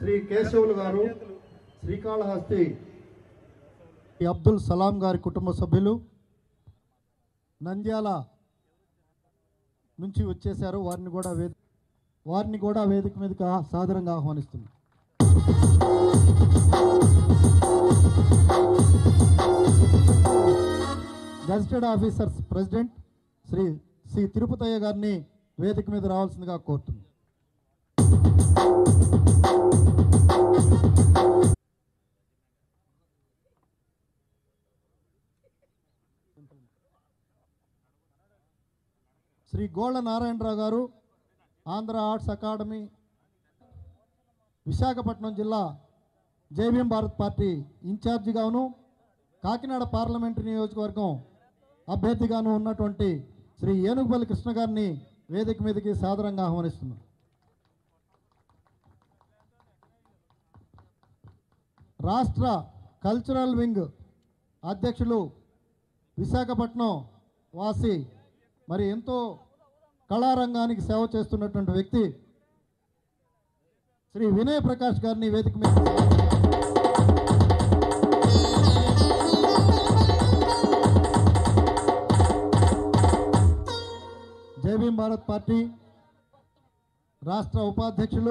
శ్రీ కేశవులు గారు, శ్రీకాళహస్తి అబ్దుల్ సలాం గారి కుటుంబ సభ్యులు నంద్యాల నుంచి వచ్చేశారు. వారిని కూడా వేదిక మీదకి సాదరంగా ఆహ్వానిస్తున్నారు. Gazetted officers president Shri C Tirupatayya గారిని వేదిక మీద రావాల్సిందిగా కోరుతుంది. శ్రీ గోళ్ళ నారాయణరావు గారు, ఆంధ్ర ఆర్ట్స్ అకాడమీ, విశాఖపట్నం జిల్లా జైభీం భారత్ పార్టీ ఇన్ఛార్జిగాను, కాకినాడ పార్లమెంటు నియోజకవర్గం అభ్యర్థిగాను ఉన్నటువంటి శ్రీ ఏనుగుపల్లి కృష్ణ గారిని వేదిక మీదకి సాదరంగా ఆహ్వానిస్తున్నాం. రాష్ట్ర కల్చరల్ వింగ్ అధ్యక్షులు, విశాఖపట్నం వాసి, మరి ఎంతో కళారంగానికి సేవ చేస్తున్నటువంటి వ్యక్తి శ్రీ వినయ్ ప్రకాష్ గారిని వేదిక మీద జై భీమ్ భారత్ పార్టీ రాష్ట్ర ఉపాధ్యక్షులు